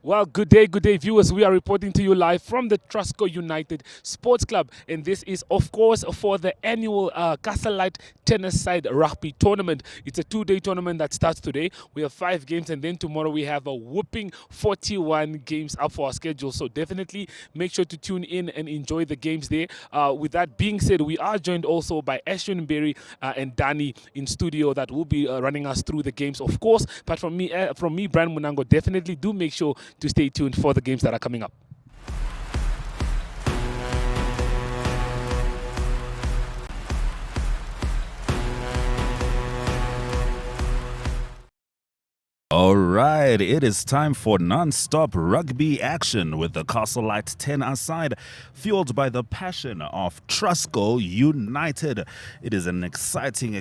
Well, good day, viewers. We are reporting to you live from the Trustco United Sports Club, and this is, of course, for the annual Castle Lite tennis side rugby tournament. It's a two-day tournament that starts today. We have 5 games, and then tomorrow we have a whooping 41 games up for our schedule. So definitely make sure to tune in and enjoy the games there. With that being said, we are joined also by Ashwin Berry and Danny in studio that will be running us through the games, of course. But from me, Brian Munango, definitely do make sure to stay tuned for the games that are coming up. All right, it is time for non-stop rugby action with the Castle Lite 10-a-side, fueled by the passion of Trustco United. It is an exciting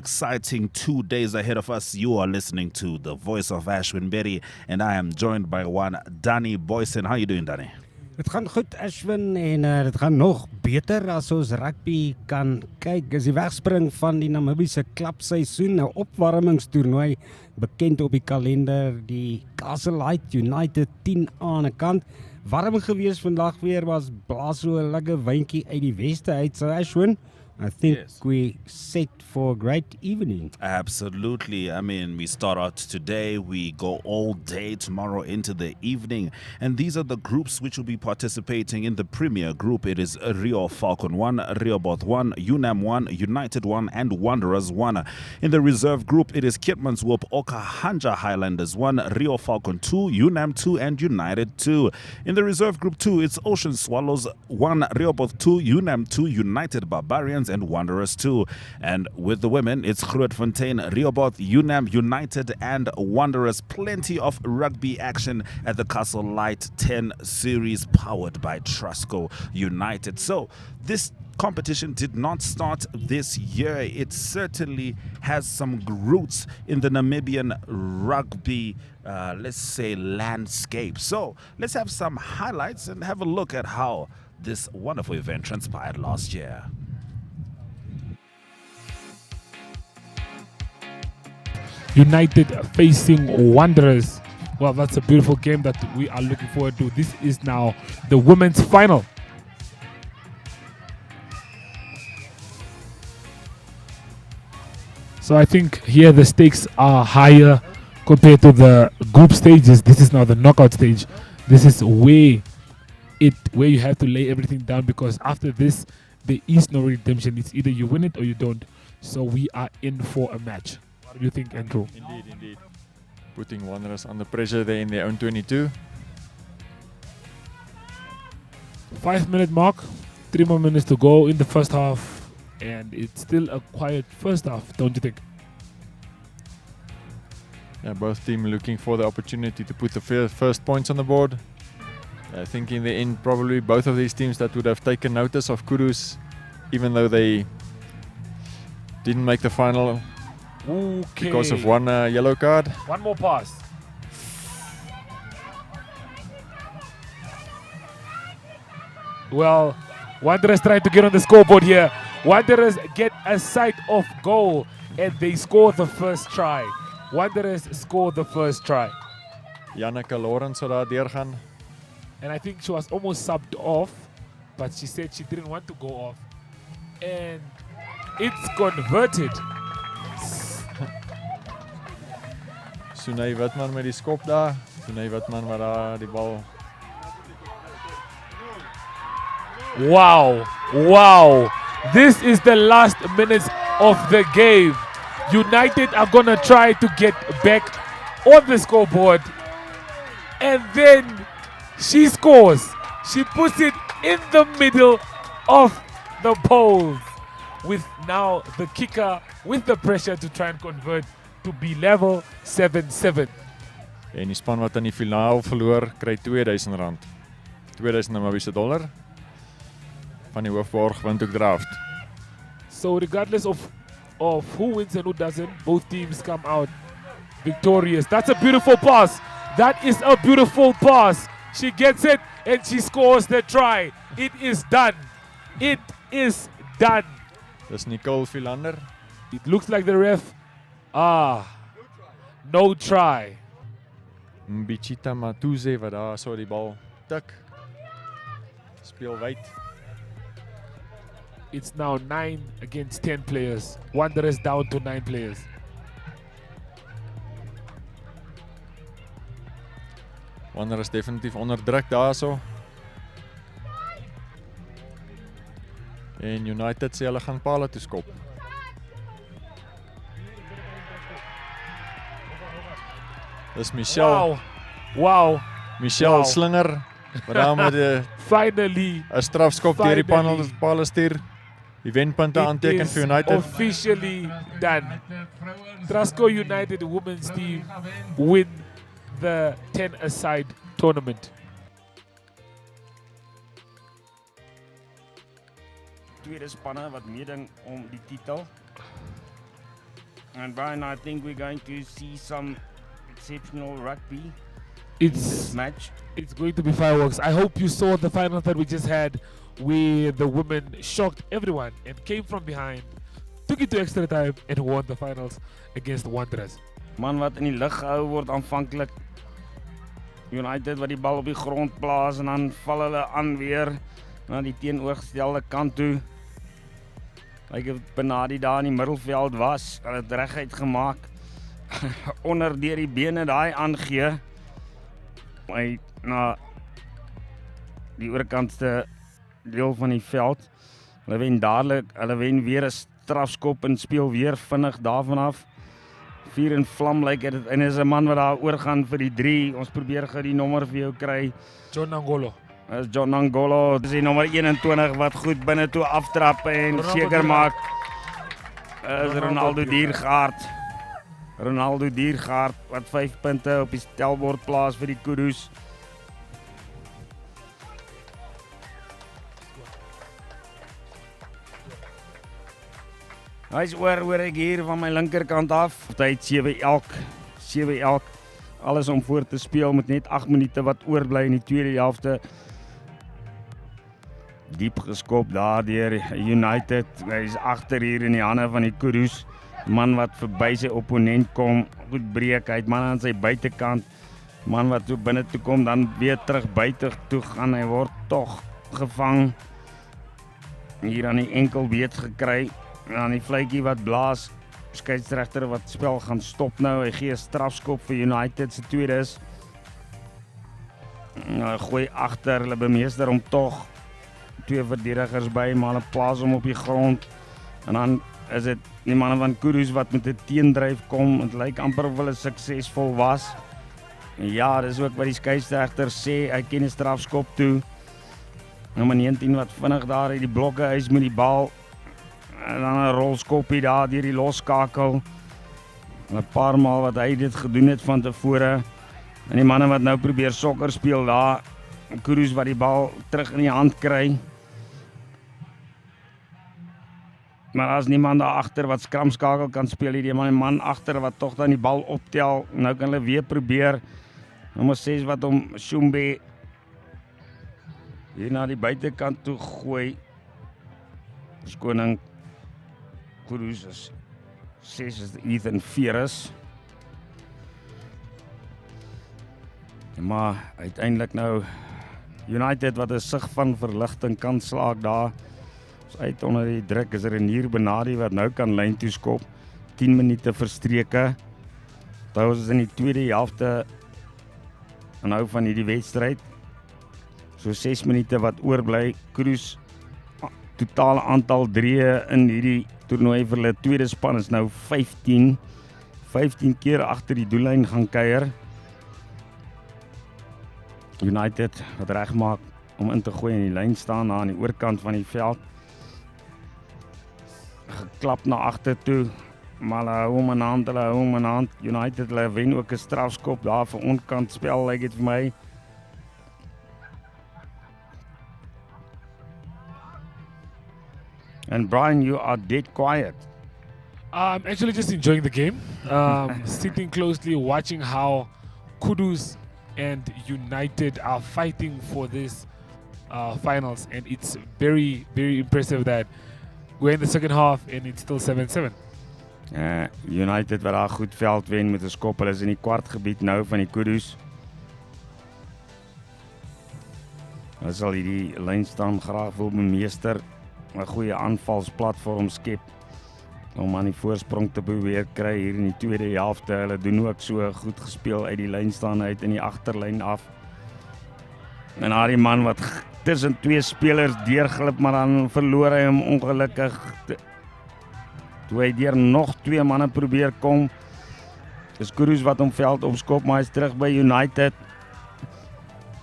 2 days ahead of us. You are listening to the voice of Ashwin Berry, and I am joined by one Danny Boysen. How you doing, Danny? Het gaan goed, Ashwin, en het gaan nog beter as ons rugby kan kyk. As die wegspring van die Namibiese klapseisoen, 'n opwarmingstoernooi bekend op die kalender, die Castle Lite United 10 aan 'n kant. Warm gewees vandag weer, was blaas so 'n lekker windjie uit die weste uit. So Ashwin, I think we set for a great evening. Absolutely. I mean, we start out today, we go all day tomorrow into the evening. And these are the groups which will be participating in the Premier Group. It is Rio Falcon 1, Rehoboth 1, Unam 1, United 1, and Wanderers 1. In the Reserve Group, it is Keetmanshoop, Okahanja Highlanders 1, Rio Falcon 2, Unam 2, and United 2. In the Reserve Group 2, it's Ocean Swallows 1, Rehoboth 2, Unam 2, United Barbarians, and Wanderers 2. And with the women, it's Grootfontein, Rehoboth, Unam, United, and Wanderers. Plenty of rugby action at the Castle Lite 10 series, powered by Trustco United. So this competition did not start this year. It certainly has some roots in the Namibian rugby, let's say, landscape. So let's have some highlights and have a look at how this wonderful event transpired last year. United facing Wanderers. Well, that's a beautiful game that we are looking forward to. This is now the women's final. So I think here the stakes are higher compared to the group stages. This is now the knockout stage. This is where you have to lay everything down, because after this there is no redemption. It's either you win it or you don't. So we are in for a match. What do you think, Andrew? Indeed. Putting Wanderers under pressure there in their own 22. 5-minute mark, 3 more minutes to go in the first half, and it's still a quiet first half, don't you think? Yeah, both teams looking for the opportunity to put the first points on the board. I think in the end, probably both of these teams that would have taken notice of Kudus, even though they didn't make the final. Okay. Because of one yellow card. One more pass. Well, Wanderers trying to get on the scoreboard here. Wanderers get a sight of goal and they score the first try. Wanderers score the first try. Janneke Lawrence sou daar deurgaan. And I think she was almost subbed off, but she said she didn't want to go off. And it's converted. Sunay Witman met die skop daar. Sunay Witman wat daar die bal. Wow. This is the last minutes of the game. United are going to try to get back on the scoreboard. And then she scores. She puts it in the middle of the poles. With now the kicker with the pressure to try and convert to be level 7-7. En die span wat in die finaal verloor, kry R2000. 2000 Namibiese dollar. Van die hoofborg wint ook draft. So regardless of who wins and who doesn't, both teams come out victorious. That's a beautiful pass. That is a beautiful pass. She gets it and she scores the try. It is done. It is done. Dis Nicole Philander. It looks like the ref. No try. Mbichita Matuze wat daar so die bal tik. Speel wyd. It's now 9 against 10 players. Wanderers down to 9 players. Wanderers definitief onder druk daarso. En United sê hulle gaan pale toe skop. Dis Michel. Wow. Michel Wow. slinger. Maar daar moet Finally. 'n strafskop deur die Finally. pale stuur. Die wenpunte aanteken It vir is United. officially done. Trustco United women's team win the 10-a-side tournament. Tweede spanne wat meeding om die titel. And Brian, I think we're going to see some exceptional rugby in this It's match. It's going to be fireworks. I hope you saw the final that we just had where the women shocked everyone and came from behind, took it to extra time and won the finals against Wanderers. Man wat in die lug gehou word aanvanklik. United wat die bal op die grond plaas en dan val hulle aan weer na die teenoorgestelde kant toe. Lyk of Benadi daar in die middelveld was. Hulle het reguit gemaak. Onder deur die bene daai aangee. Hy na die oorkantste deel van die veld. Hulle wen dadelik, hulle wen weer 'n strafskop en speel weer vinnig daarvan af. Vuur en vlam lyk dit en is 'n man wat daar oorgaan vir die 3. Ons probeer gou die nommer vir jou kry. John Angolo. Dis John Angolo, dis die nommer 21 wat goed binne toe aftrap en Ronaldo seker Diergaard. maak. Is Ronaldo Ronaldo Diergaard. Ronaldo Diergaard wat 5 punte op die stelbord plaas vir die Kudus. Hy is oor ek hier van my linkerkant af. Hy het 7 elk. Alles om voor te speel met net 8 minute wat oorbly in die tweede helfte. Diep geskop daar deur United. Hy is agter hier in die hande van die Kudus. Man wat verby sy opponent kom, goed breek. Hy het man aan sy buitekant. Man wat toe binne toe kom, dan weer terug buite toe gaan. Hy word tog gevang. Hier aan die enkelbeet gekry. Aan die fluitjie wat blaas. Skeieregter wat spel gaan stop nou. Hy gee 'n strafskop vir United se tweedes. Nou gooi agter, hulle bemeester hom tog. 2 verdedigers by, maar hulle plaas hom op die grond. En dan is dit die manne van Kudus wat met 'n teendryf kom. Dit lyk amper of hulle suksesvol was. En ja, dis ook wat die skeieregter sê, hy ken 'n strafskop toe. Nommer 19 wat vinnig daar uit die blokke is met die bal. En dan 'n rolskoppie daar deur die loskakel. 'n Paar maal wat hy dit gedoen het van tevore. En die manne wat nou probeer sokker speel daar. Kudus wat die bal terug in die hand kry. Maar daar's niemand daar agter wat skramskakel kan speel hier. Die man agter wat tog dan die bal optel. Nou kan hulle weer probeer. Nommer 6 wat hom Shumbe hier na die buitekant toe gooi. Verskoning. Kudus is 6 is Ethan Ferris. Maar uiteindelik nou United wat 'n sig van verligting kan slaak daar. Ons uit onder die druk is Renier Benadi wat nou kan lyn toe skop. 10 minute verstreke. Daar is in die tweede helfte nou van hierdie wedstryd. So 6 minute wat oorbly. Kudus totale aantal drieë in hierdie toernooi vir hulle tweede span is nou 15. 15 keer agter die doellyn gaan kuier. United wat regmaak om in te gooi in die lyn staan na aan die oorkant van die veld. Geklap na agter toe. Maar hulle hou hom in hand. United hulle wen ook 'n strafskop daar vir onkant spel lyk dit vir my. And Brian, you are dead quiet. I'm actually just enjoying the game. Sitting closely, watching how Kudus and United are fighting for this finals. And it's very, very impressive that we're in the second half and it's still 7-7. United wat daar goed veld wen met 'n skop. Hulle is in die kwartgebied nou van die Kudus. Hulle sal hierdie lyn staan graag wil bemeester, 'n goeie aanvalsplatform skep om aan die voorsprong te probeer kry hier in die tweede helfte. Hulle doen ook so goed gespeel uit die lyn staan uit in die agterlyn af. En daar die man wat tussen twee spelers deurglip, maar dan verloor hy hom ongelukkig. Toe hy deur nog twee manne probeer kom, is Kudus wat hom veld opskop, maar hy is terug by United.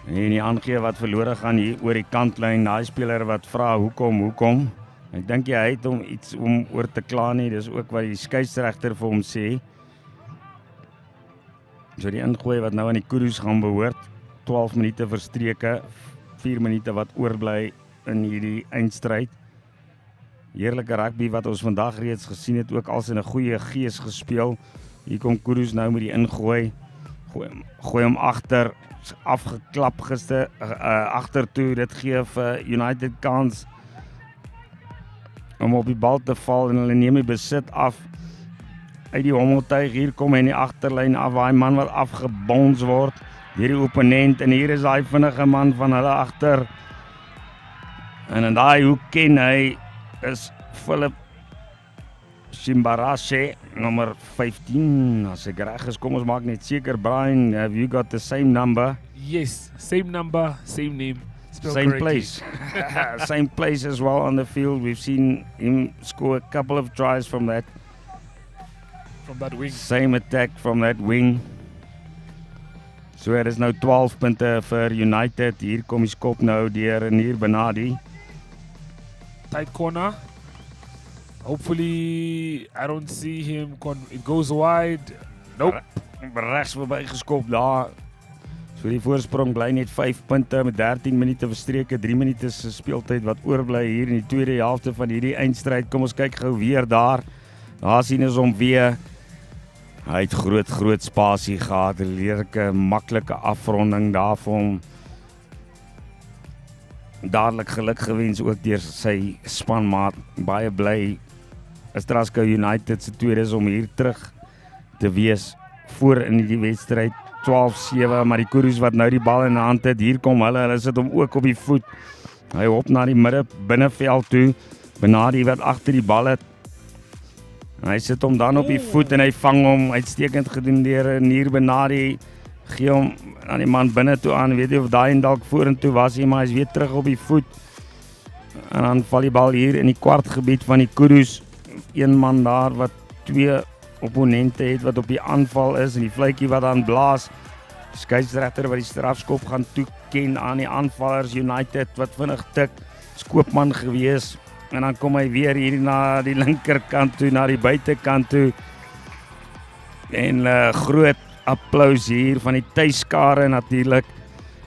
En die aangee wat verlore gaan hier oor die kantlyn, daai speler wat vra hoekom. Ek dink hy het hom iets om oor te kla nie, dis ook wat die skeieregter vir hom sê. So die ingooi wat nou aan die Kudus gaan behoort, 12 minute verstreke, 4 minute wat oorbly in hierdie eindstryd. Heerlike rugby wat ons vandag reeds gesien het, ook als in 'n goeie gees gespeel. Hier kom Kudus nou met die ingooi, gooi hom agter, afgeklap gister agtertoe. Dit gee vir United kans om op die bal te val en hulle neem die besit af uit die hommeltuig. Hier kom hy in die agterlyn af, waar hy man wat afgebons word deur die opponent, en hier is daai vinnige man van hulle agter. En in daai hoek ken hy is Philip Shimbarashe, nommer 15, as ek reg is. Kom ons maak net seker, Brian, have you got the same number? Yes, same number, same name. spelled Same correctly. place. Same place as well on the field. We've seen him score a couple of tries from that From that wing. same attack from that wing. So er is nou 12 punte vir United. Hier kom die skop nou deur en hier Benadi. Tight corner. Hopefully, I don't see him. It goes wide. Nope. Regs verby geskop daar. So die voorsprong bly net 5 punte met 13 minute verstreke, 3 minute se speeltyd wat oorbly hier in die tweede helfte van hierdie eindstryd. Kom ons kyk gou weer daar. Daar sien ons hom weer. Hy het groot spasie gehad, 'n leerlike maklike afronding daar vir hom. Dadelik geluk gewens ook deur sy spanmaat. Baie bly is Trustco United se tweede is om hier terug te wees voor in die wedstryd. 12-7, maar die Koeroes wat nou die bal in die hand het, hier kom hulle sit hom ook op die voet. Hy hop na die midde binneveld toe, Benadi wat agter die bal het. En hy sit hom dan op die voet en hy vang hom uitstekend gedoen deur Nier Benadi. Gee hom aan die man binne toe aan, weet jy of daai en dalk vorentoe was hy, maar hy's weer terug op die voet. En dan val die bal hier in die kwartgebied van die Koeroes. Een man daar wat twee opponente het wat op die aanval is en die fluitjie wat dan blaas. Skeieregter wat die strafskop gaan toeken aan die aanvallers United wat vinnig tik. Skoopman gewees en dan kom hy weer hier na die linkerkant toe, na die buitekant toe. En groot applous hier van die tuiskare natuurlik.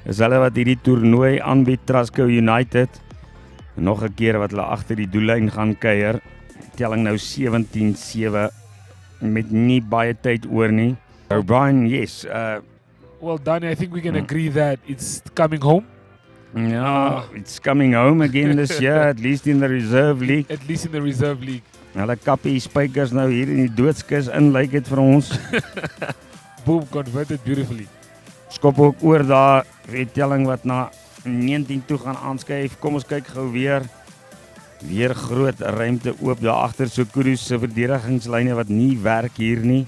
Is hulle wat hierdie toernooi aanbied, Trustco United. En nog 'n keer wat hulle agter die doellyn gaan kuier. Telling nou 17-7 met nie baie tyd oor nie. O'Brien, yes. Well, Danny, I think we can agree that it's coming home. Yeah, it's coming home again this year, at least in the reserve league. At least in the reserve league. Hulle kappie spykers nou hier in die doodskus in, lyk dit vir ons. Boom, converted beautifully. Skop ook oor daar, die telling wat na 19 toe gaan aanskuif. Kom ons kyk gou weer. Weer groot ruimte oop daar agter, so Koeroes se verdedigingslyne wat nie werk hier nie.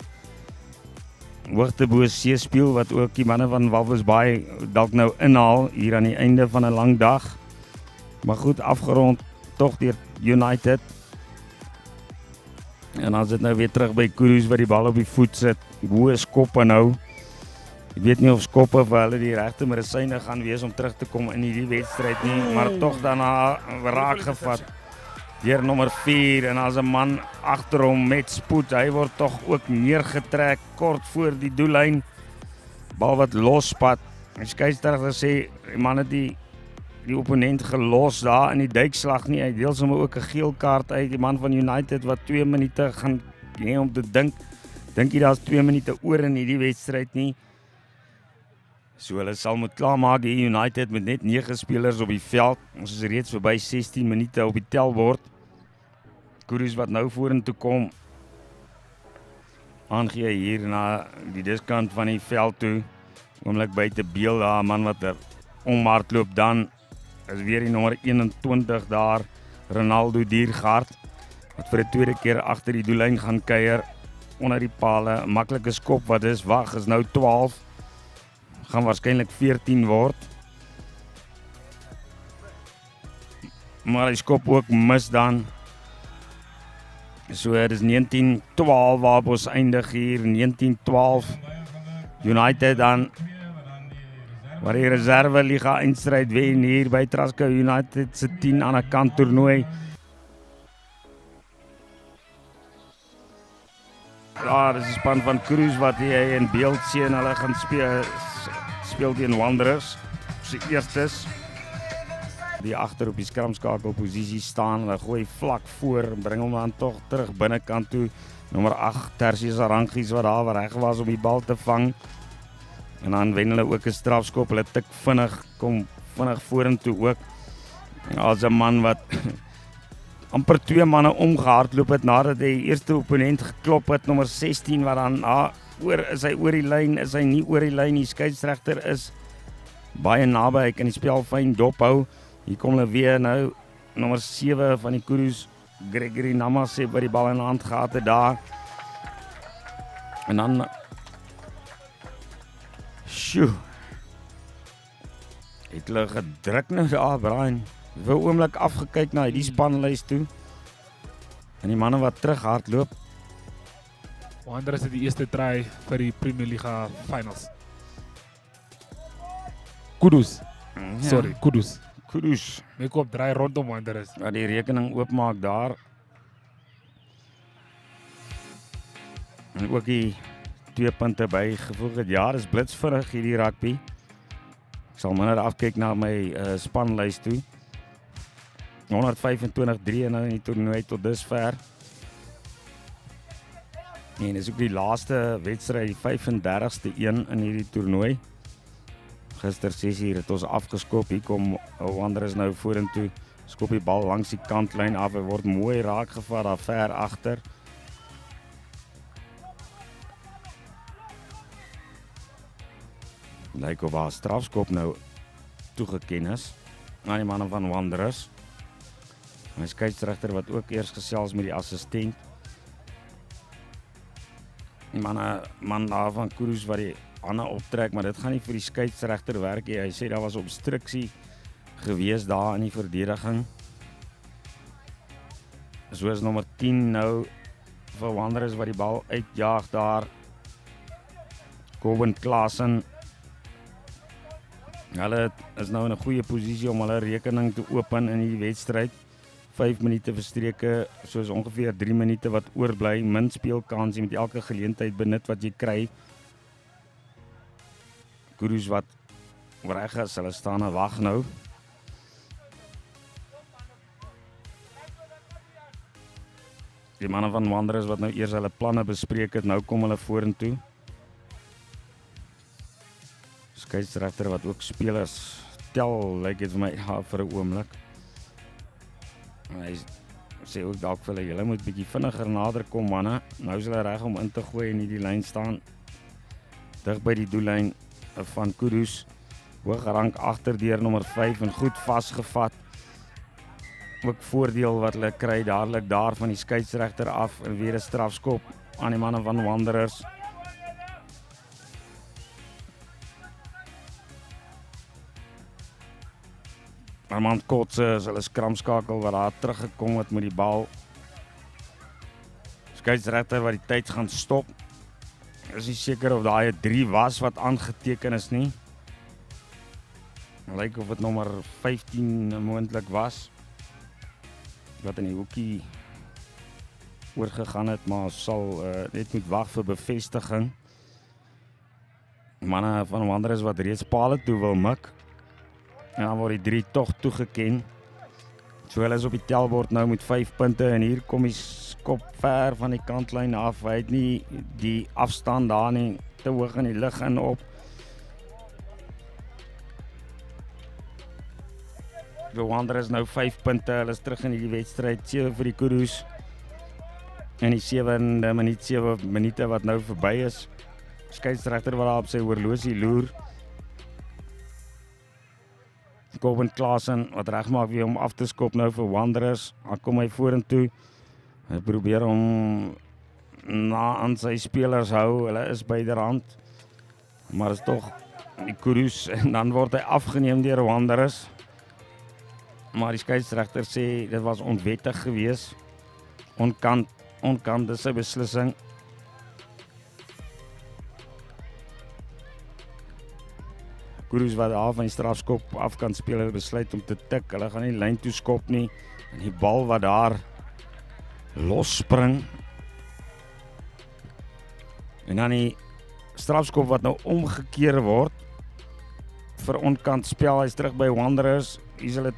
Hoogtebo C-speel wat ook die manne van Walvis Bay dalk nou inhaal hier aan die einde van 'n lang dag. Maar goed, afgerond tog deur United. En dan is dit nou weer terug by Koeroes wat die bal op die voet sit. Hoë skoppe nou. Ek weet nie of skoppe vir hulle die regte medisyne gaan wees om terug te kom in hierdie wedstryd nie, maar tog daarna raak gevat deur nommer 4 en as 'n man agter hom met spoed. Hy word tog ook neergetrek kort voor die doellyn. Bal wat losspat. Die skeieregter sê die man het die opponent gelos daar in die duikslag nie. Hy deel sommer ook 'n geel kaart uit. Die man van United wat 2 minute gaan hê om te dink. Dink jy daar's 2 minute oor in hierdie wedstryd nie? So hulle sal moet klaarmaak die United met net 9 spelers op die veld. Ons is reeds verby 16 minute op die telbord. Koeroes wat nou vorentoe kom. Aangee hier na die diskant van die veld toe. Oomlik buite beel daar, 'n man wat er omhardloop dan is weer die nommer 21 daar, Ronaldo Diergaard, wat vir die tweede keer agter die doellyn gaan kuier, onder die pale, 'n maklike skop wat is wag, is nou 12, gaan waarskynlik 14 word. Maar hy skop ook mis dan. So dit is 19-12 waar ons eindig hier, 19-12. United dan, waar die reserve liga eindstryd wen hier by Trustco United se 10 aan 'n kant toernooi. Ja, dis die span van Cruz wat jy in beeld sien, hulle gaan speel teen Wanderers, se eerstes. Die agter op die skramskakelposisie staan, hulle gooi vlak voor en bring hom dan tog terug binnekant toe. Nommer 8, Tertius Arrangies wat daar reg was om die bal te vang. En dan wen hulle ook 'n strafskop, hulle tik kom vinnig vorentoe ook. As 'n man wat amper 2 manne omgehardloop het nadat hy die eerste opponent geklop het, nommer 16 wat dan is hy oor die lyn, is hy nie oor die lyn, die skeieregter is baie naby, hy kan die spel fyn dophou. Hier kom hulle weer nou, nommer 7 van die Kurus, Gregory Namasse by die bal in die hand gehad het daar. En dan het hulle gedruk nou daar, Brian. Vir 'n oomblik afgekyk na die spanlys toe. En die manne wat terug hardloop. Wanderers het die eerste try vir die Premier Liga finals. Kudus. Sorry, Kudus. Kudus. My kop draai rondom Wanderers. Ja, die rekening oopmaak daar. En ook die 2 punte bygevoeg het. Ja, dis blitsvinnig hierdie rugby. Ek sal minder afkyk na my spanlys toe. 125-3 nou in die toernooi tot dusver. En dis ook die laaste wedstryd, die 35ste een in hierdie toernooi. Gister 6:00 het ons afgeskop. Hier kom Wanderers nou vorentoe. Skop die bal langs die kantlyn af. Hy word mooi raak gevat daar ver agter. Lyk of haar strafskop nou toegeken is aan die manne van Wanderers. En die skeieregter wat ook eers gesels met die assistent. Die man daar van Kurus wat die hande optrek, maar dit gaan nie vir die skeieregter werk nie. Hy sê daar was obstruksie gewees daar in die verdediging. So is nommer 10 nou vir Wanderers wat die bal uitjaag daar. Coben Klaasen. Hulle is nou in 'n goeie posisie om hulle rekening te open in die wedstryd. 5 minute verstreke, soos ongeveer 3 minute wat oorbly, min speelkans, jy moet elke geleentheid benut wat jy kry. Kurus wat reg is, hulle staan en wag nou. Die manne van Wanderers wat nou eers hulle planne bespreek het, nou kom hulle vorentoe. Skeieregter wat ook spelers tel, lyk dit vir my vir 'n oomblik. Hy sê ook dalk vir hulle, julle moet bietjie vinniger nader kom manne. Nou is hulle reg om in te gooi en nie die lyn staan dig by die doellyn van Kurus. Hooggerank agter deur nommer 5 en goed vasgevat. Ook voordeel wat hulle kry dadelik daar van die skeieregter af en weer 'n strafskop aan die manne van Wanderers. Armand Kotse is hulle skramskakel wat daar teruggekom het met die bal. Skeieregter wat die tyd gaan stop. Is nie seker of daai 3 was wat aangeteken is nie. Lyk of dit nommer 15 moontlik was. Wat in die hoekie oorgegaan het, maar sal net moet wag vir bevestiging. Manne van Wanderers wat reeds pale toe wil mik. En dan word die 3 tog toegeken. So hulle is op die telbord nou met 5 punte en hier kom die skop ver van die kantlyn af. Hy het nie die afstand daar nie, te hoog in die lug in op. Die Wanderers nou 5 punte, hulle is terug in die wedstryd, 7 vir die Kurus. En die 7de minuut, 7 minute wat nou verby is. Skeieregter wat daar op sy horlosie loer. Corbin Klaasen wat regmaak weer om af te skop nou vir Wanderers. Hy kom hy vorentoe. Hy probeer hom na aan sy spelers hou. Hulle is byderhand. Maar is tog die Kudus en dan word hy afgeneem deur Wanderers. Maar die skeieregter sê dit was onwettig geweest. Onkant dis sy beslissing. Kudus wat daar van die strafskop af kan speel, hulle besluit om te tik. Hulle gaan nie lyn toe skop nie. En die bal wat daar losspring. En dan die strafskop wat nou omgekeer word vir onkant spel. Hy's terug by Wanderers. Hier is hulle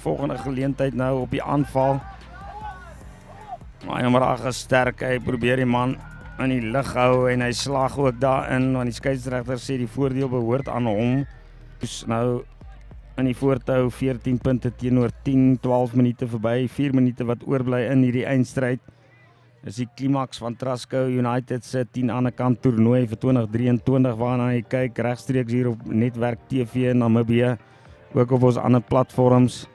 volgende geleentheid nou op die aanval. Maar Jammerag is sterk. Hy probeer die man in die lug hou en hy slag ook daarin want die skeieregter sê die voordeel behoort aan hom. Dus nou in die voortou 14 punte teenoor 10, 12 minute verby, 4 minute wat oorbly in hierdie eindstryd. Is die klimaks van Trustco United se 10 aan die kant toernooi vir 2023 waarna jy kyk regstreeks hier op Netwerk TV in Namibië, ook op ons ander platforms.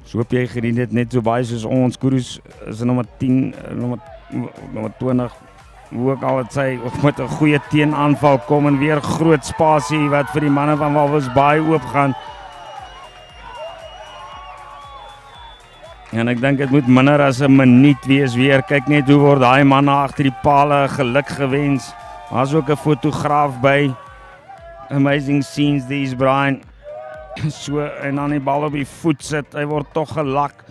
So hoop jy geniet dit net so baie soos ons. Kudus is nommer 10, nommer 20. Hoe ook al het sy met 'n goeie teenaanval kom en weer groot spasie wat vir die manne van Walvis Bay oopgaan. En ek dink dit moet minder as 'n minuut wees weer. Kyk net hoe word daai manne agter die pale geluk gewens. Daar's ook 'n fotograaf by. Amazing scenes these, Brian. So en dan die bal op die voet sit. Hy word tog gelak.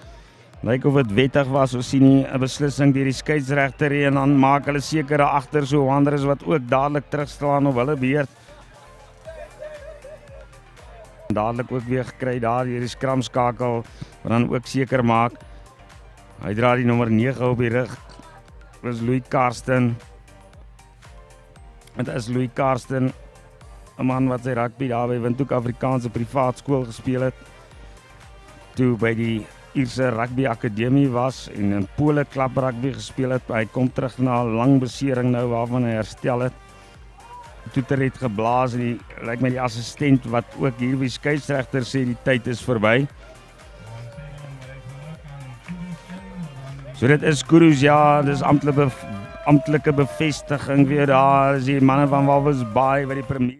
Lyk of dit wettig was. Ons sien nie 'n beslissing deur die skeieregter nie en dan maak hulle seker daar agter so Wanderers wat ook dadelik terugslaan op hulle beurt. Dadelik ook weer gekry daar hierdie skramskakel wat dan ook seker maak. Hy dra die nommer 9 op die rug. Dis Louis Karsten. Dit is Louis Karsten, 'n man wat sy rugby daar by Windhoek Afrikaanse privaat skool gespeel het. Toe by die Ierse Rugby Akademie was en in Pole klap rugby gespeel het. Hy kom terug na 'n lang besering nou waarvan hy herstel het. Toeter het geblaas en die lyk my die assistent wat ook hier by skeieregter sê die tyd is verby. So dit is Kudus, ja, dis amptelike bevestiging weer daar. Is die manne van Walvis Bay wat die premier.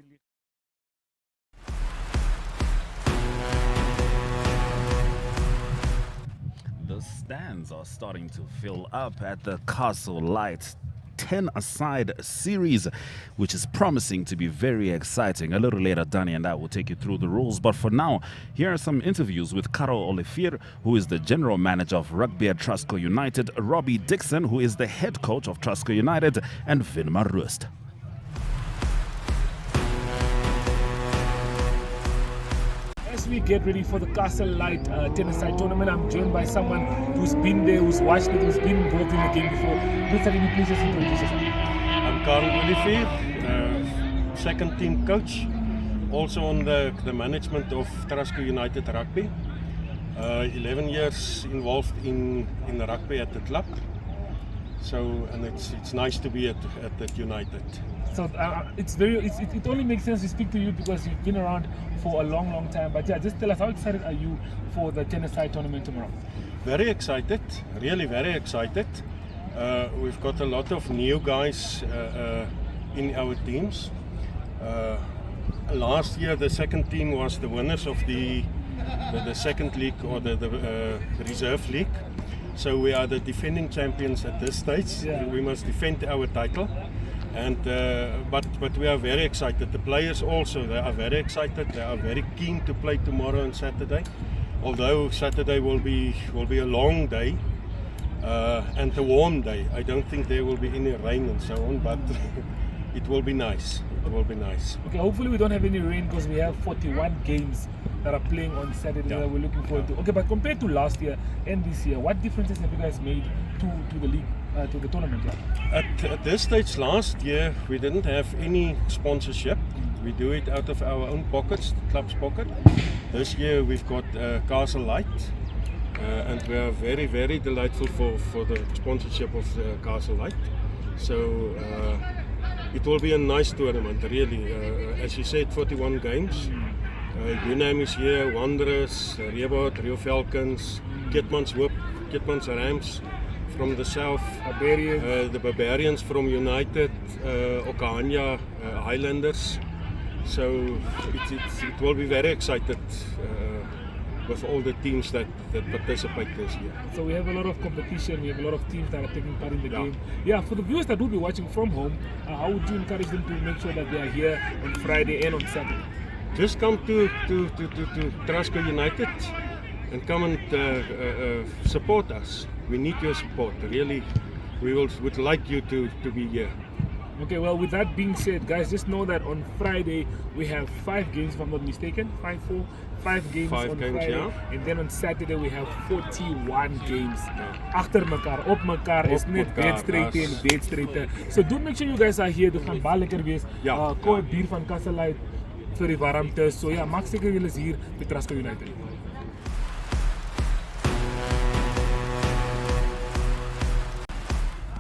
The stands are starting to fill up at the Castle Lite 10-a-side series, which is promising to be very exciting. A little later, Danny and I will take you through the rules. But for now, here are some interviews with Karel Olivier, who is the general manager of rugby at Trustco United, Robbie Dixon, who is the head coach of Trustco United, and Vinmar Roost. As we get ready for the Castle Lite tennis-side tournament, I'm joined by someone who's been there, who's watched it, who's been involved in the game before. Mr. Can you please just introduce yourself? I'm Karel Olivier, second team coach, also on the management of Trustco United Rugby. 11 years involved in the rugby at the club. So, and it's nice to be at United. So it only makes sense to speak to you because you've been around for a long time. But yeah, just tell us, how excited are you for the tennis-side tournament tomorrow? Very excited, really very excited. We've got a lot of new guys in our teams. Last year the second team was the winners of the second league or the reserve league. So we are the defending champions at this stage. Yeah. We must defend our title. And but we are very excited. The players also, they are very excited. They are very keen to play tomorrow and Saturday. Although Saturday will be a long day and a warm day. I don't think there will be any rain and so on, but it will be nice. It will be nice. Okay, hopefully we don't have any rain because we have 41 games that are playing on Saturday that we're looking forward to. Okay, but compared to last year and this year, what differences have you guys made to the league, to the tournament? At this stage last year, we didn't have any sponsorship. We do it out of our own pockets, the club's pocket. This year we've got Castle Lite, and we are very, very delightful for the sponsorship of the Castle Lite. So it will be a nice tournament, really. As you said, 41 games. Unam is here, Wanderers, Reebok, Rio Falcons, Keetmans Hoop, Keetmans Rams from the south, the Barbarians from United, Okahania Highlanders. So it will be very excited with all the teams that participate this year. So we have a lot of competition, we have a lot of teams that are taking part in the game. Yeah, for the viewers that will be watching from home, how would you encourage them to make sure that they are here on Friday and on Saturday? Just come to Trustco United and come and support us. We need your support, really. We would like you to be here. Okay, well, with that being said, guys, just know that on Friday we have 5 games, if I'm not mistaken. 5 games on Friday. Yeah. And then on Saturday we have 41 games. Achter mekaar, op mekaar, is net wedstryde en wedstryde. So do make sure you guys are here. Dit gaan baie lekker wees. Koop 'n bier van Castle Lite vir die warmte. So ja, maak seker julle is hier by Trustco United.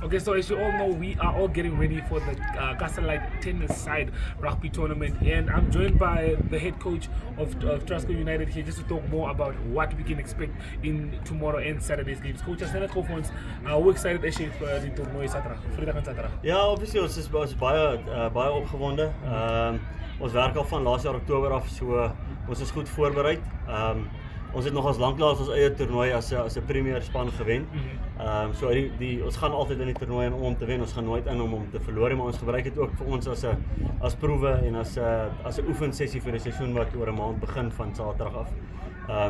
Okay, so as you all know, we are all getting ready for the Castle Lite tennis side rugby tournament, and I'm joined by the head coach of Trustco United here just to talk more about what we can expect in tomorrow and Saturday's games. Coach, as net gou vir ons, hoe excited is jy vir die toernooi Saterdag, Vrydag en Saterdag? Ja, obviously ons is baie opgewonde. Ons werk al van laas jaar Oktober af, so ons is goed voorberei. Ons het nog as lanklaas ons eie toernooi as 'n premier span gewen. So ons gaan altyd in die toernooi om te wen. Ons gaan nooit in om te verloor, maar ons gebruik dit ook vir ons as proewe en as 'n oefensessie vir die seisoen wat oor 'n maand begin van Saterdag af.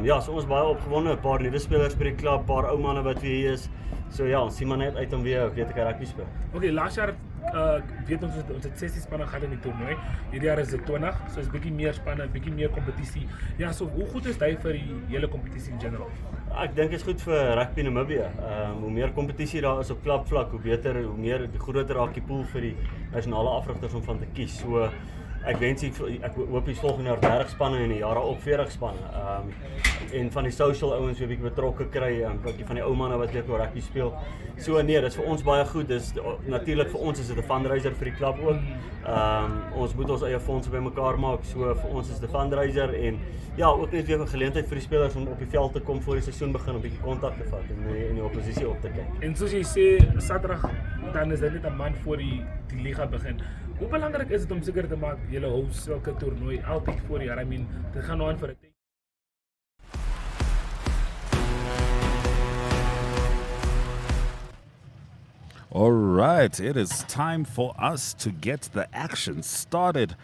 Ja, so ons baie opgewonde, 'n paar nuwe spelers by die klub, 'n paar ou manne wat weer hier is. So ja, ons sien maar net uit om weer te kan rugby speel. Okay, laas jaar weet ons het 16 spanne gehad in die toernooi. Hierdie jaar is dit 20, so is bietjie meer spanne, bietjie meer kompetisie. Ja, so hoe goed is dit vir die hele kompetisie in general? Ek dink dit is goed vir rugby in Namibië. Hoe meer kompetisie daar is op klubvlak, hoe beter, hoe meer die groter raak die pool vir die nasionale afrigters om van te kies. So ek hoop die volgende jaar 30 spanne en die jaar daarop 40 spanne. En van die social ouens weer bietjie betrokke kry, bietjie van die ou manne wat weer rugby speel. So nee, dit is vir ons baie goed. Dis natuurlik vir ons is dit 'n fundraiser vir die klub ook. Ons moet ons eie fondse bymekaar maak. So vir ons is dit 'n fundraiser en ja, ook net weer 'n geleentheid vir die spelers om op die veld te kom voor die seisoen begin, om bietjie kontak te vat en die oppositie op te kyk. En soos jy sê, Saterdag dan is dit net 'n maand voor die liga begin. Hoe belangrik is dit om seker te maak julle hou sulke toernooi altyd voor die jaar? I mean, dit gaan nou aan vir 'n tyd. All right, it is time for us to get the action started.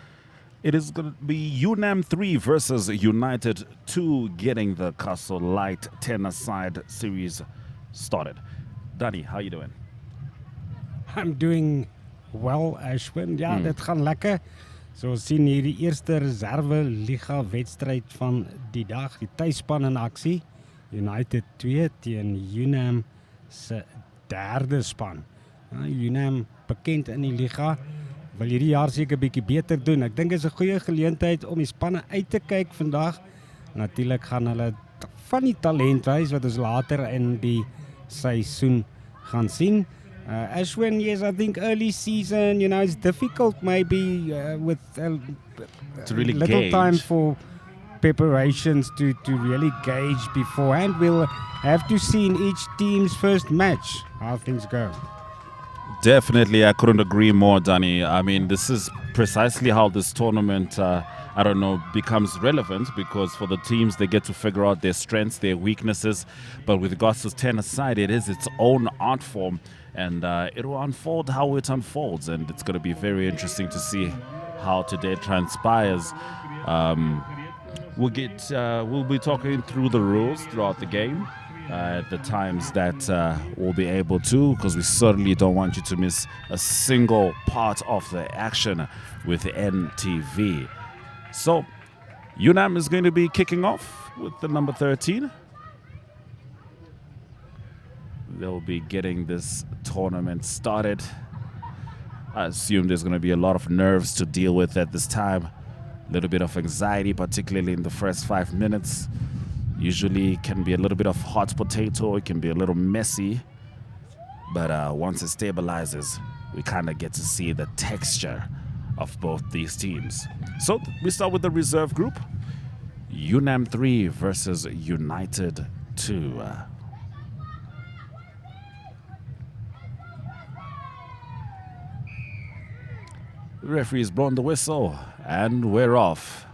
It is going to be Unam 3 versus United 2 getting the Castle Lite tennis-side series started. Danny, how you doing? I'm doing well, Ashwin. Ja, dit gaan lekker. So ons sien hier die eerste reserve liga wedstryd van die dag, die tuisspan in aksie. United 2 teen Unam se derde span. Unam bekend in die liga, wil hierdie jaar seker bietjie beter doen. Ek dink dit is 'n goeie geleentheid om die spanne uit te kyk vandag. Natuurlik gaan hulle van die talent wys wat ons later in die seisoen gaan sien. Ashwin, yes, I think early season, it's difficult maybe with To really little gauge. time for preparations to really gauge beforehand. We'll have to see in each team's first match how things go. Definitely, I couldn't agree more, Danny. I mean, this is precisely how this tournament, becomes relevant, because for the teams, they get to figure out their strengths, their weaknesses. But with regards to tennis side, it is its own art form, and it will unfold how it unfolds, and it's going to be very interesting to see how today transpires. We'll be talking through the rules throughout the game. At the times that we'll be able to, because we certainly don't want you to miss a single part of the action with NTV. So, Unam is going to be kicking off with the number 13. They'll be getting this tournament started. I assume there's going to be a lot of nerves to deal with at this time. A little bit of anxiety, particularly in the first 5 minutes. Usually can be a little bit of hot potato, it can be a little messy, but once it stabilizes, we kind of get to see the texture of both these teams. So we start with the reserve group. Unam 3 versus United 2. Referee's blown the whistle and we're off.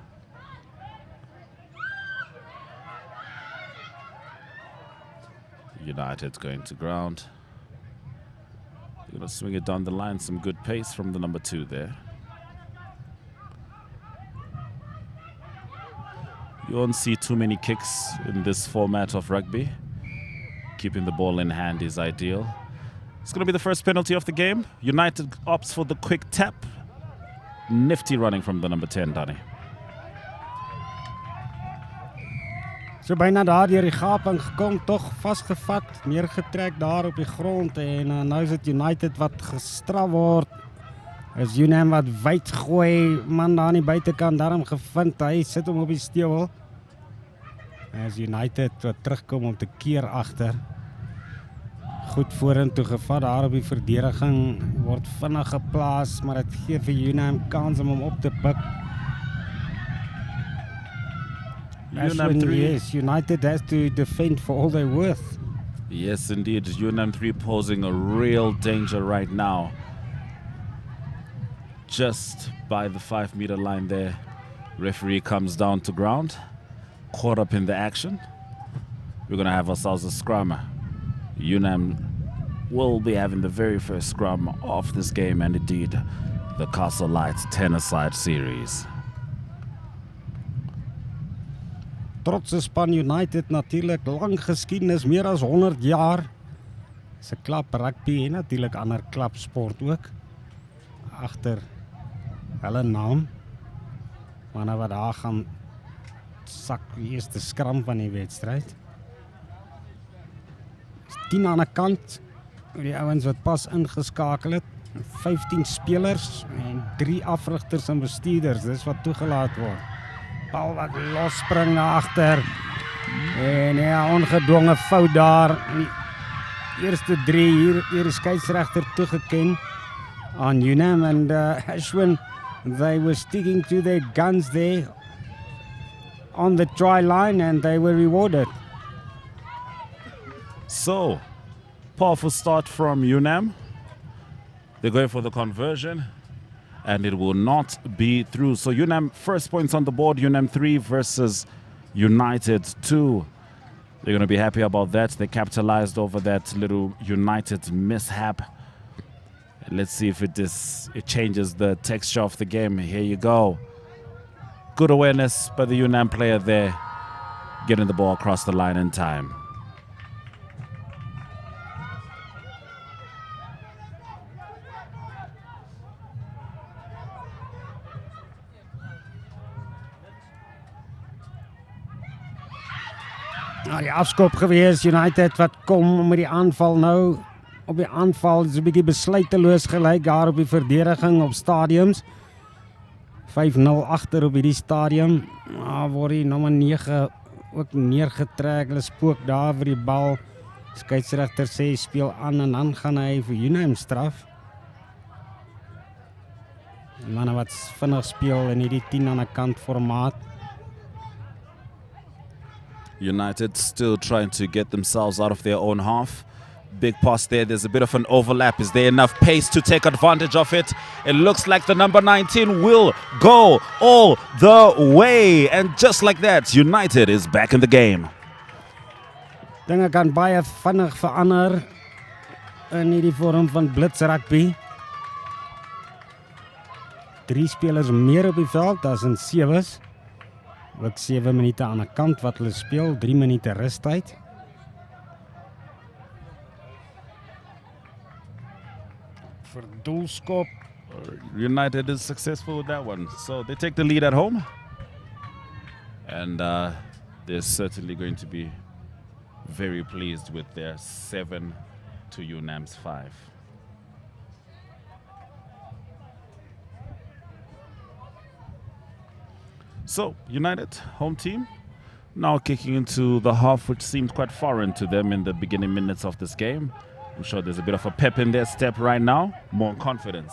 United's going to ground. They're going to swing it down the line. Some good pace from the number 2 there. You won't see too many kicks in this format of rugby. Keeping the ball in hand is ideal. It's going to be the first penalty of the game. United opts for the quick tap. Nifty running from the number 10, Danny. So bijna daar deur die gaping gekom, tog vasgevat, neergetrek daar op die grond en nou is dit United wat gestraf word. Is Unam wat wyd gooi, man daar aan die buitekant daarom gevind, hy sit hom op die stewel. Is United wat terugkom om te keer agter. Goed vorentoe gevat daar op die verdediging, word vinnig geplaas, maar dit gee vir Unam kans om hom op te pik. Unam 3. Yes, United has to defend for all they're worth. Yes, indeed. Unam 3 posing a real danger right now. Just by the 5-meter line there. Referee comes down to ground. Caught up in the action. We're going to have ourselves a scrum. Unam will be having the very first scrum of this game and indeed the Castle Lite 10-a-side series. Trotse span United natuurlijk, lang geskiedenis, meer as 100 jaar. Is 'n klap rugby en natuurlijk ander klapsport ook. Agter hulle naam. Maar nou wat daar gaan sak die eerste skram van die wedstryd. 10 aan 'n kant, die ouens wat pas ingeskakel het. 15 spelers en 3 afrigters en bestuurders, dis wat toegelaat word. Bal wat losspring na agter. En ja, ongedwonge fout daar. Die eerste 3 hier die skeieregter toegeken aan Unam and Ashwin. They were sticking to their guns there on the try line and they were rewarded. So, powerful start from Unam. They're going for the conversion. And it will not be through. So Unam first points on the board. Unam 3 versus United 2. They're going to be happy about that. They capitalized over that little United mishap. And let's see if it changes the texture of the game. Here you go. Good awareness by the Unam player there. Getting the ball across the line in time. Nou, die afskop gewees, United wat kom met die aanval nou. Op die aanval is 'n bietjie besluiteloos gelyk daar op die verdediging op stadiums. 5-0 agter op hierdie stadium. Word die nommer 9 ook neergetrek. Hulle spook daar vir die bal. Skeieregter sê speel aan en dan gaan hy vir Unam straf. Manne wat vinnig speel in hierdie 10 aan 'n kant formaat. United still trying to get themselves out of their own half. Big pass there. There's a bit of an overlap. Is there enough pace to take advantage of it? It looks like the number 19 will go all the way. And just like that, United is back in the game. Dinge kan baie vinnig verander in hierdie vorm van blitsrugby. 3 spelers meer op die veld as in 7's. Ook 7 minute aan 'n kant wat hulle speel, 3 minute rustyd. Vir doelskop. United is successful with that one. So they take the lead at home. And they're certainly going to be very pleased with their 7 to Unam's 5. So, United, home team, now kicking into the half, which seemed quite foreign to them in the beginning minutes of this game. I'm sure there's a bit of a pep in their step right now, more confidence.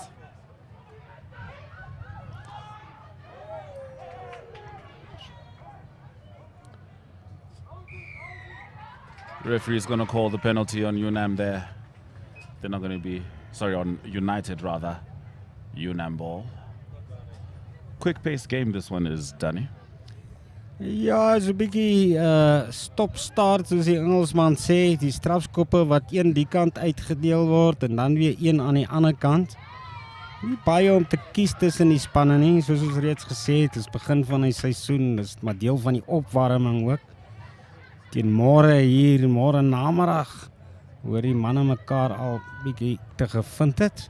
Referee's going to call the penalty on Unam there. They're not going to be, sorry, on United rather. Unam ball. Quick-paced game this one is, Danny. Ja, so 'n bietjie stop-start soos die Engelsman sê, die strafskoppe wat een die kant uitgedeel word en dan weer een aan die ander kant. Nie baie om te kies tussen die spanne nie, soos ons reeds gesê het, dis begin van die seisoen, dis maar deel van die opwarming ook. Teen môre hier, môre namiddag, hoor die manne mekaar al bietjie te gevind het.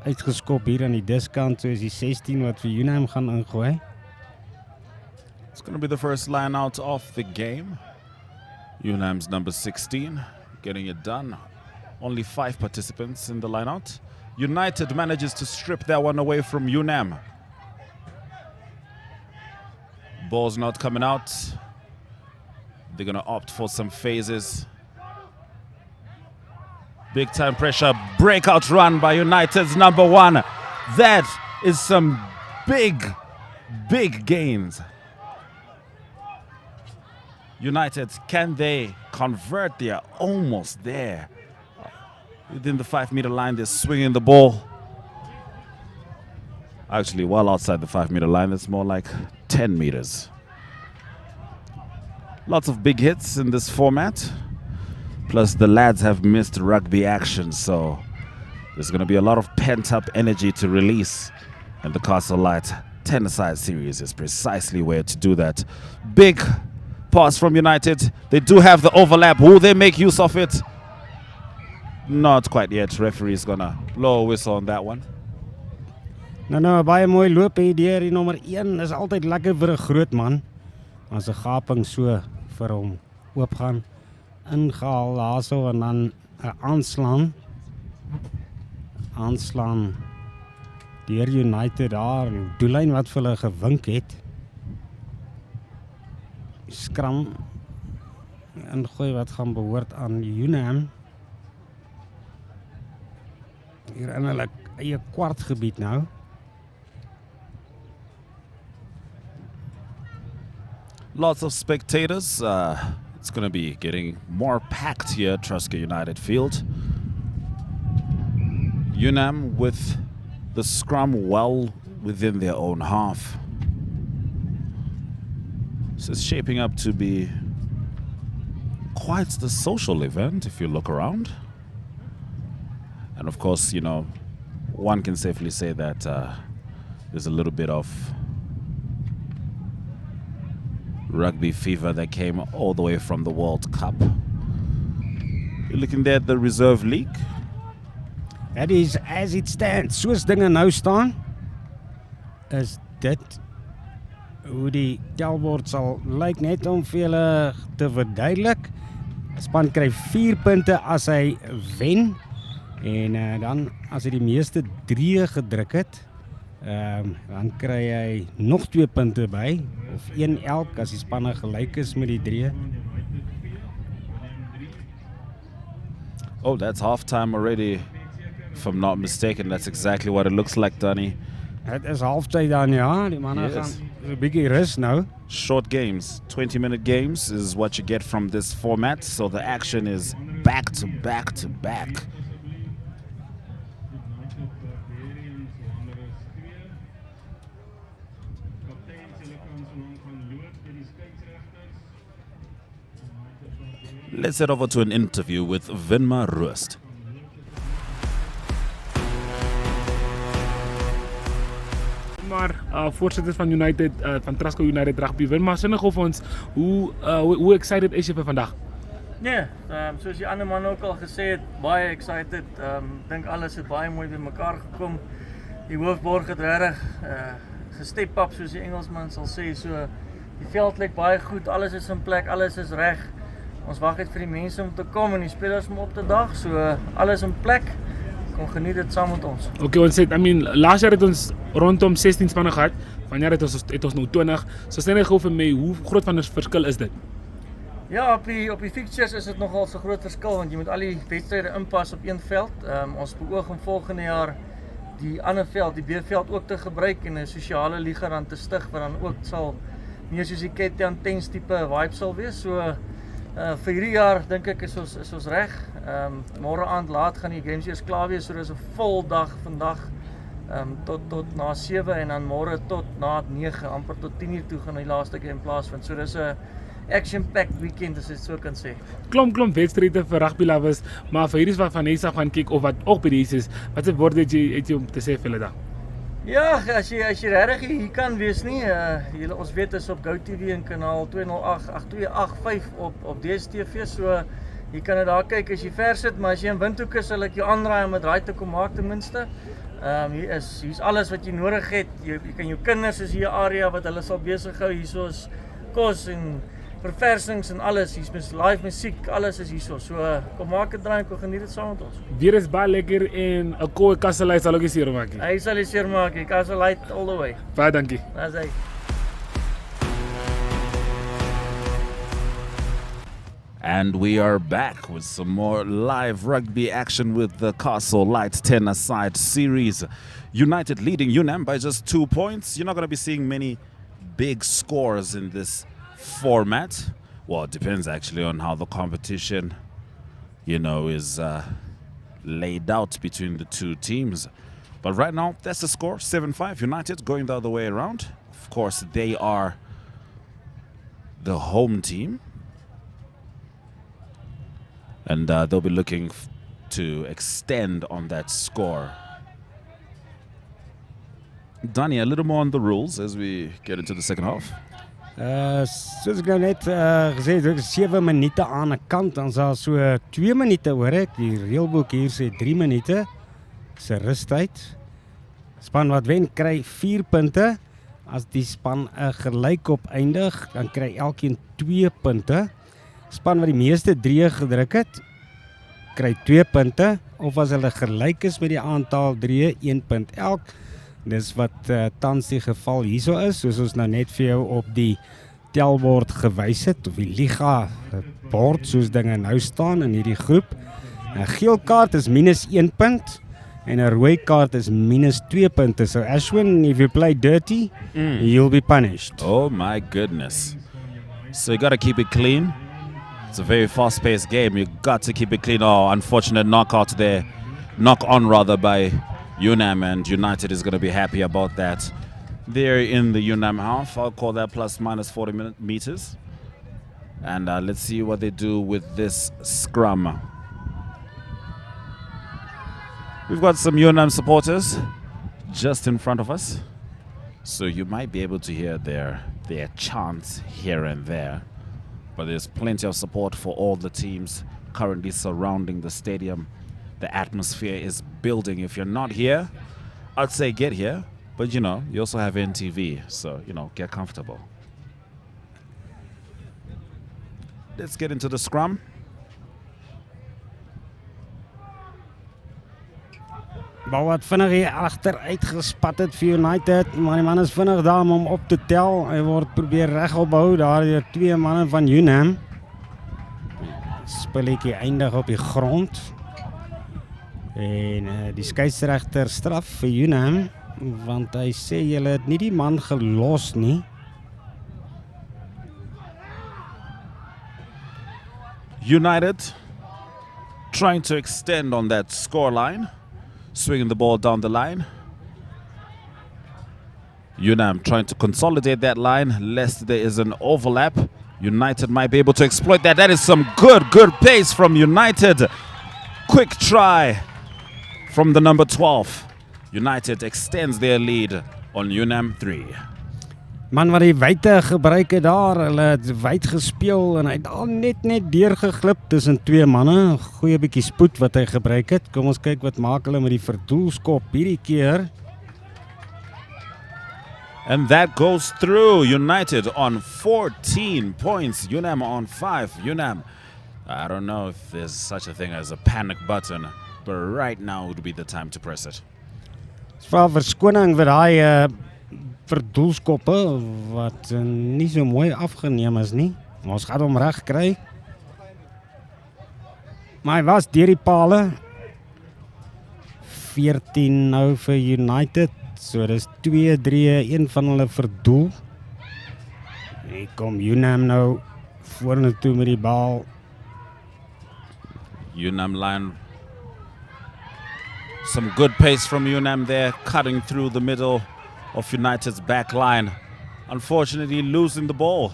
Uitgeskop hier aan die diskant, soos die 16 wat vir Unam gaan ingooi. It's going to be the first line out of the game. Unam's number 16, getting it done. Only 5 participants in the line out. United manages to strip that one away from Unam. Ball's not coming out. They're going to opt for some phases. Big time pressure, breakout run by United's number 1. That is some big gains. United, can they convert? They are almost there. Within the 5-meter line, they're swinging the ball. Actually, well outside the 5-meter line, it's more like 10 meters. Lots of big hits in this format. Plus, the lads have missed rugby action, so there's going to be a lot of pent-up energy to release. And the Castle Lite 10-a-side series is precisely where to do that. Big pass from United. They do have the overlap. Will they make use of it? Not quite yet. Referee's going to blow a whistle on that one. Nou, baie mooi loop hier deur die nommer 1. Is altyd lekker vir 'n groot man. As 'n gaping so vir hom oopgaan. Ingehaal daarso en dan 'n aanslaan deur United daar, doellyn wat vir hulle gewink het. Skram ingooi wat gaan behoort aan Unam. Hier in hulle eie kwartgebied nou. Lots of spectators. It's going to be getting more packed here at Trustco United Field. Unam with the scrum well within their own half. So it's shaping up to be quite the social event if you look around. And of course, you know, one can safely say that there's a little bit of rugby fever that came all the way from the World Cup. You're looking there at the Reserve League. That is as it stands. Soos dinge nou staan, is dit hoe die telbord sal lyk, net om vir julle te verduidelik. Span kry 4 punte as hy wen. En dan as hy die meeste 3 gedruk het, dan kry hy nog 2 punte by, of 1 elk as die spanne gelyk is met die 3. Oh, that's halftime already. If I'm not mistaken, that's exactly what it looks like, Danny. Het is halftyd dan, ja. Die manne gaan 'n bietjie rus nou. Short games, 20-minute games is what you get from this format. So the action is back to back to back. Let's head over to an interview with Vinma Roost. Maar voorzitter van United, van Trustco United Rugby, Vinma, sê nog vir ons, hoe excited is jy vir vandag? Nee, soos die ander man ook al gesê het, baie excited. Dink alles het baie mooi bymekaar gekom. Die hoofborg het regtig gestep up, soos die Engelsman sal sê. So die veld lyk baie goed, alles is in plek, alles is reg. Ons wag net vir die mense om te kom en die spelers om op te dag. So alles in plek. Kom geniet dit saam met ons. Okay, ons het, laas jaar het ons rondom 16 spanne gehad. Vanjaar het ons nou 20. So sê net gou vir my, hoe groot van 'n verskil is dit? Ja, op die fixtures is dit nogal so groot verskil, want jy moet al die wedstryde inpas op een veld. Ons beoog om volgende jaar die ander veld, die B-veld ook te gebruik en 'n sosiale liga dan te stig, wat dan ook sal meer soos die Cape Town Tens tipe vibe sal wees. So Vir hierdie jaar dink ek is ons reg. Môre aand laat gaan die games eers klaar wees, so dis 'n vol dag vandag. Tot na 7 en dan môre tot na 9, amper tot 10 uur toe gaan die laaste game plaasvind. So dis 'n action-packed weekend as ek so kan sê. Klomp wedstryde vir rugby lovers, maar vir hierdie wat van Vanessa gaan kyk of wat ook by die is, wat se woord het jy om te sê vir hulle dan? Ja, as jy regtig hier kan wees nie, ons weet is op GoTV en kanaal 208-8285 op DStv, so jy kan dit daar kyk as jy ver sit, maar as jy in Windhoek is, sal ek jou aanraai om 'n draai te kom maak ten minste. Hier's alles wat jy nodig het. Jy kan jou kinders is hier 'n area wat hulle sal besig hou. Hier is kos en verversings en alles. Hier's live musiek, alles is hierso. So kom maak 'n draai en kom geniet dit saam met ons. Weer is baie lekker en 'n koue Castle Lite sal ook seer maak. Hy sal seer maak, Castle Lite all the way. Baie dankie. Dis hy. And we are back with some more live rugby action with the Castle Lite 10-a-side series. United leading Unam by just 2 points. You're not going to be seeing many big scores in this format. Well, it depends actually on how the competition, is laid out between the two teams. But right now, that's the score, 7-5. United going the other way around. Of course, they are the home team. And they'll be looking to extend on that score. Danny, a little more on the rules as we get into the second half. Soos ek nou net gesê het, 7 minute aan 'n kant, dan is daar so 2 minute hoor ek. Die reëlboek hier sê 3 minute se rustyd. Span wat wen kry 4 punte. As die span 'n gelykop eindig, dan kry elkeen 2 punte. Span wat die meeste drieë gedruk het, kry 2 punte, of as hulle gelyk is met die aantal drieë, 1 punt elk. Dis wat tans die geval hierso is, soos ons nou net vir jou op die telbord gewys het, of die liga bord, soos dinge nou staan in hierdie groep. 'n Geel kaart is minus 1 punt, en 'n rooi kaart is minus 2 punte. So Ashwin, if you play dirty, you'll be punished. Oh my goodness. So you got to keep it clean. It's a very fast-paced game. You got to keep it clean. Oh, unfortunate knockout there. Knock on rather by Unam, and United is going to be happy about that. They're in the Unam half. I'll call that plus minus 40 meters. And let's see what they do with this scrum. We've got some Unam supporters just in front of us. So you might be able to hear their chants here and there. But there's plenty of support for all the teams currently surrounding the stadium. The atmosphere is building. If you're not here, I'd say get here. But you also have NTV, so get comfortable. Let's get into the scrum. Bal wat vinnig hier agteruit gespat het vir United, maar die man is vinnig daar om hom op te tel. Hy word probeer regop hou daar deur 2 manne van Unam. Spelletjie eindig op die grond. En die skeieregter straf vir Unam, want hy sê julle het nie die man gelos nie. United trying to extend on that scoreline. Swinging the ball down the line. Unam trying to consolidate that line lest there is an overlap. United might be able to exploit that. That is some good pace from United. Quick try from the number 12. United extends their lead on Unam 3. Man wat die wyte gebruik het daar, hulle het wyd gespeel en hy het al net deurgeglip tussen 2 manne. Goeie bietjie spoed wat hy gebruik het. Kom ons kyk wat maak hulle met die verdoelskop hierdie keer. And that goes through. United on 14 points. Unam on 5. Unam, I don't know if there's such a thing as a panic button, but right now would be the time to press it. Vra verskoning vir daai verdoelskoppe wat nie so mooi afgeneem is nie. Ons gaan hom reg kry. Maar hy was deur die pale. 14 nou vir United. So dis 2-3, een van hulle verdoel. Hier kom Unam nou vorentoe met die bal. Unam line. Some good pace from Unam there, cutting through the middle of United's back line. Unfortunately, losing the ball.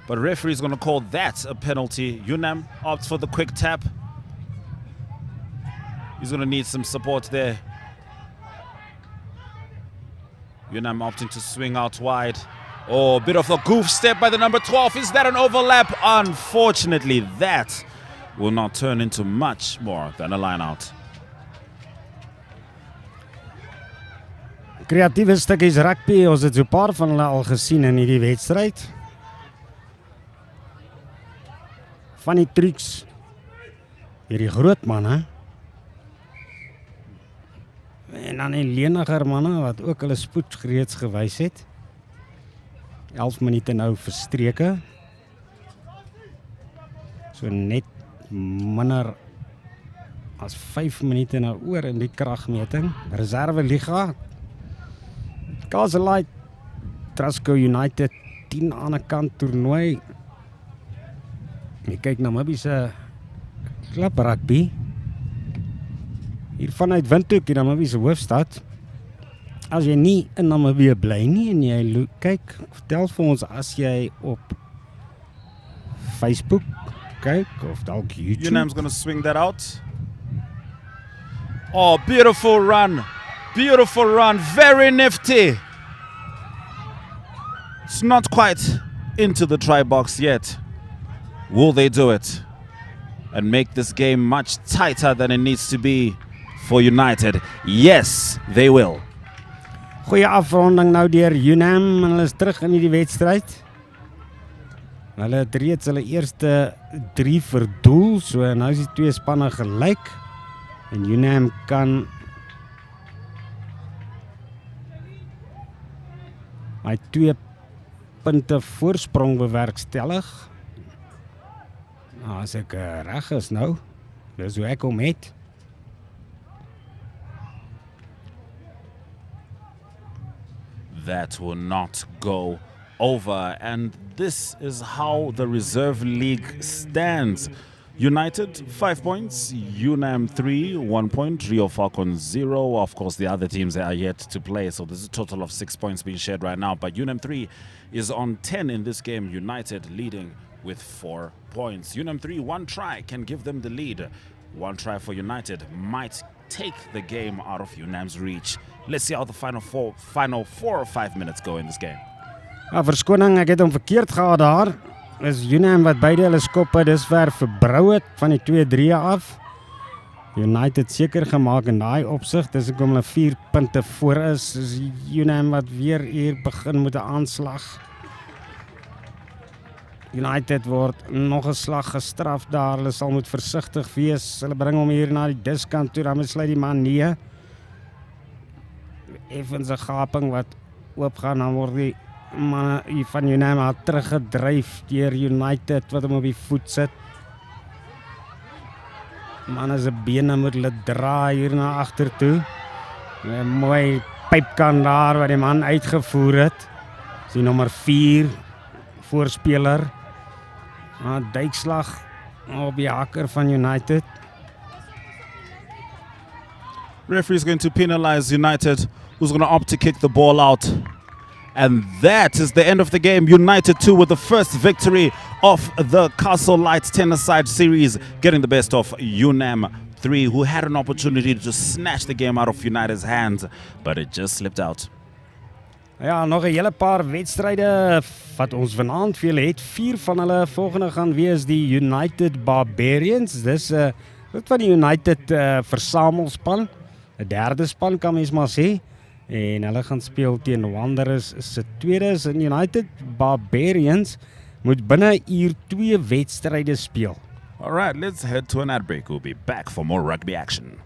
But referee's going to call that a penalty. Unam opts for the quick tap. He's going to need some support there. Unam opting to swing out wide. Oh, a bit of a goof step by the number 12. Is that an overlap? Unfortunately, that will not turn into much more than a line out. Kreatiewe stukkies rugby, ons het so 'n paar van hulle al gesien in hierdie wedstryd. Van die trucs, hierdie groot manne, en dan die leniger manne wat ook hulle spoed reeds gewys het. 11 minute nou verstreke. So net minder as 5 minute nou oor in die kragmeting. Reserve liga. Castle Lite, Trustco United, 10 aan die kant toernooi. Jy kyk na Namibië se klub rugby. Hier vanuit Windhoek, in Namibië se hoofstad. As jy nie in Namibië bly nie en jy kyk, vertel vir ons as jy op Facebook kyk of dalk YouTube. Unam's going to swing that out. Oh, beautiful run. Beautiful run. Very nifty. It's not quite into the try box yet. Will they do it and make this game much tighter than it needs to be for United? Yes, they will. Goeie afronding nou deur Unam, hulle is terug in die wedstryd. Hulle het reeds hulle eerste 3 verdoel, so nou is die twee spanne gelyk. En Unam kan hy 2 punte voorsprong bewerkstellig. Nou, as ek reg is nou, dis hoe ek hom het. That will not go over, and this is how the Reserve League stands. United 5 points, Unam 3, 1 point, Rio Falcons 0. Of course, the other teams are yet to play, so there's a total of 6 points being shared right now. But Unam 3 is on 10 in this game. United leading with 4 points. Unam 3, 1 try can give them the lead. 1 try for United might take the game out of Unam's reach. Let's see how the final 4 or 5 minutes go in this game. Ja, verskoning, ek het hom verkeerd gehad daar. Is Unam wat beide hulle skoppe disver verbrou het van die 2-3 af. United seker gemaak in daai opsig, dis hoekom hulle 4 punte voor is. Is Unam wat weer hier begin met 'n aanslag. United word nog 'n slag gestraf daar. Hulle sal moet versigtig wees. Hulle bring hom hier na die diskant toe, dan besluit die man nee. Effens 'n gaping wat oopgaan, dan word die manne van Unam teruggedryf deur United wat hom op die voet sit. Manne se bene moet hulle draai hier na agter toe. 'n Mooi pypkan daar wat die man uitgevoer het. Dis die nommer 4 voorspeler. Duikslag op die hakker van United. Referee is going to penalize United, who's going to opt to kick the ball out. And that is the end of the game. United 2 with the first victory of the Castle Lite tennis-side series, getting the best of Unam 3, who had an opportunity to just snatch the game out of United's hands, but it just slipped out. Ja, nog 'n hele paar wedstryde wat ons vanaand vir julle het. 4 van hulle volgende gaan wees die United Barbarians. Dis wat van die United versamelspan, 'n derde span kan mens maar sê. En hulle gaan speel teen Wanderers se tweedes. En United Barbarians moet binne 'n uur 2 wedstryde speel. All right, let's head to an ad break. We'll be back for more rugby action.